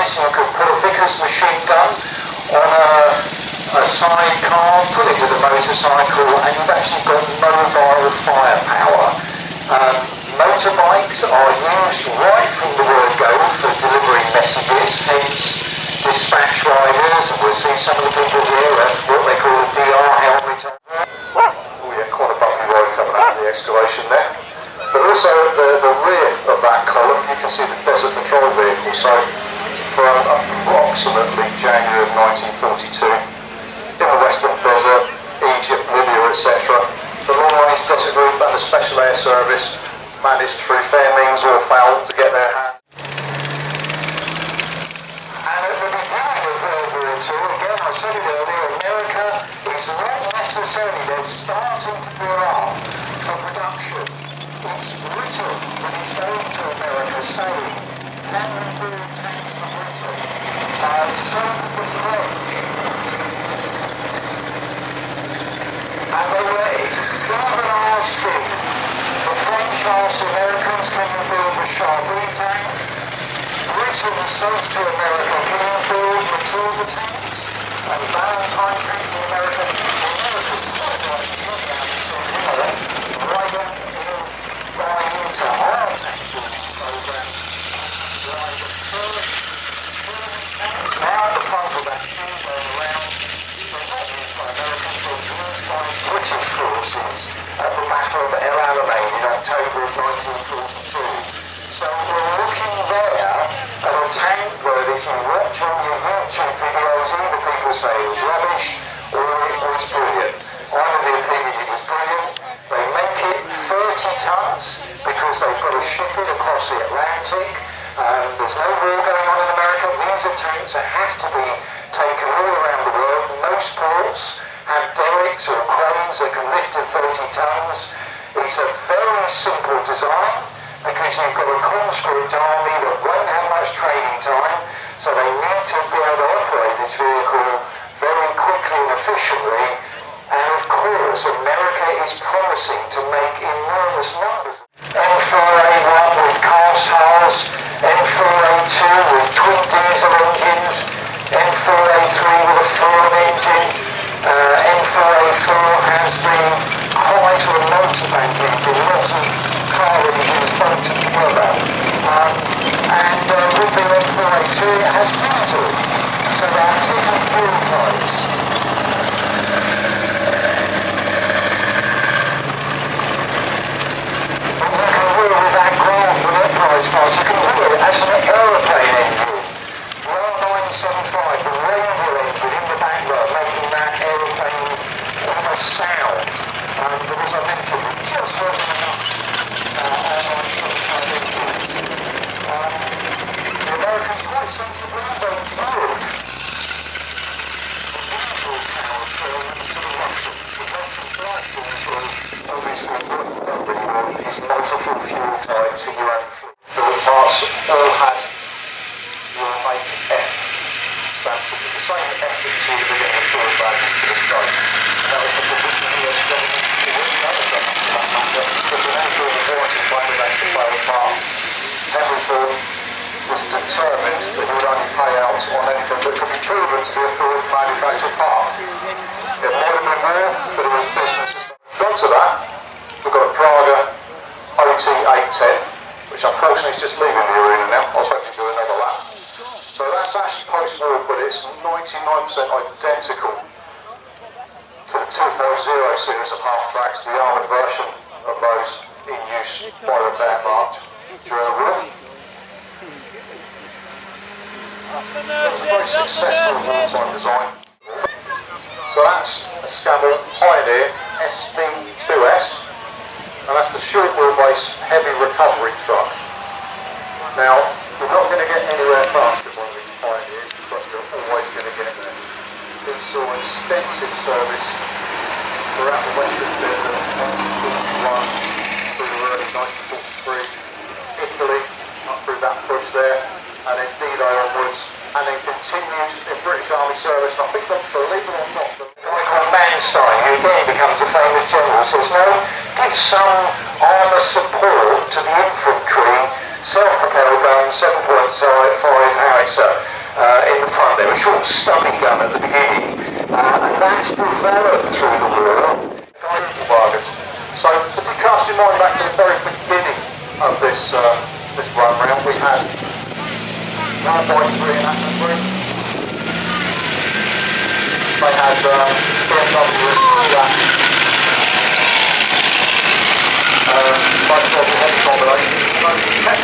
sides. You could put a Vickers machine gun on a sidecar, put it with a motorcycle, and you've actually got mobile firepower. Motorbikes are used right from the word go for delivering messages, hence dispatch riders, and we'll see some of the people here at what they call a DR helmet on. Oh yeah, quite a bumpy road coming out of the excavation there. But also at the rear of that column you can see the Desert Patrol vehicle. So from approximately January of 1942, in the Western Desert, Egypt, Libya, etc., the Long Range Desert Group and the Special Air Service managed through fair means or foul to get their hands. And at the beginning of World War II, again I said it earlier, America is not necessarily, they're starting to gear up for production. It's Britain that is going to America saying, can we build tanks for Britain? So did the French. And they were even asking, the French asked Americans, can you build a Charbon tank? Britain says to America, can you build Matilda tanks? And Valentine tanks in America, America's quite like to get down to right on buying into our tank building program. Like the first tanks now at the front of that queue going around, they're not used by Americans, they're used by British forces at the Battle of El Alamein in October of 1942. So we're looking there at a tank that if you watch on your YouTube videos, either people say it was rubbish or it was brilliant. I'm of the opinion it was brilliant. They make it 30 tons because they've got to ship it across the Atlantic. There's no war going on in America. These are tanks that have to be taken all around the world. Most ports have derricks or cranes that can lift to 30 tons. It's a very simple design because you've got a conscript army that won't have much training time, so they need to be able to operate this vehicle very quickly and efficiently. And of course, America is promising to make enormous numbers. M4A1 with cast hulls, M4A2 with twin diesel engines, M4A3 with a Ford engine, M4A4 has the Chrysler motorbank engine, lots of car engines bolted together. And with the M4A2 it has diesel, so they have different fuel types. With that ground with enterprise parts, you can do it as an aeroplane engine. The R975, the radial engine in the back row, making that aeroplane almost sound. But as I mentioned, it just wasn't enough R975 engines. The Americans quite sensibly don't move the diesel powered turbines to the Russians. The Russian platforms will obviously what you don't really want is multiple fuel types in your own fleet. The parts all had your mate F stamped with the same F that you see at the beginning of the fuel badges to this day. And that was the position of the US government to work with other governments for that matter, because when they were warranty claim against the failed part, Henry Ford was determined that he would only pay out on anything that could be proven to be a Ford manufactured part. It might have been more, but it was business. Onto that, we've got a Praga OT810, which unfortunately is just leaving the arena now. I was hoping to do another lap. So that's actually post-war, but it's 99% identical to the 250 series of half-tracks, the armoured version of those in use by the Wehrmacht during the war. It was a very successful wartime design. So that's a Scandal Pioneer SB2S, and that's the short wheelbase heavy recovery truck. Now, you're not going to get anywhere fast with one of these Pioneers, but you're always going to get there. These saw extensive service throughout the Western Desert, 1941 through the early 1943, Italy, up through that push there, and then D-Day onwards, and then continued in British Army service. And I think that, believe it or not, the guy called Manstein, who again becomes a famous general, says, no, give some armour support to the infantry, self-propelled gun, 7.5 howitzer. in the front there, a short stubby gun at the beginning, and that's developed through the war. Bargains. So if you cast your mind back to the very beginning of this this run round, we had 1.3 enactment group. They had BMW and all that. Much more heavy combination.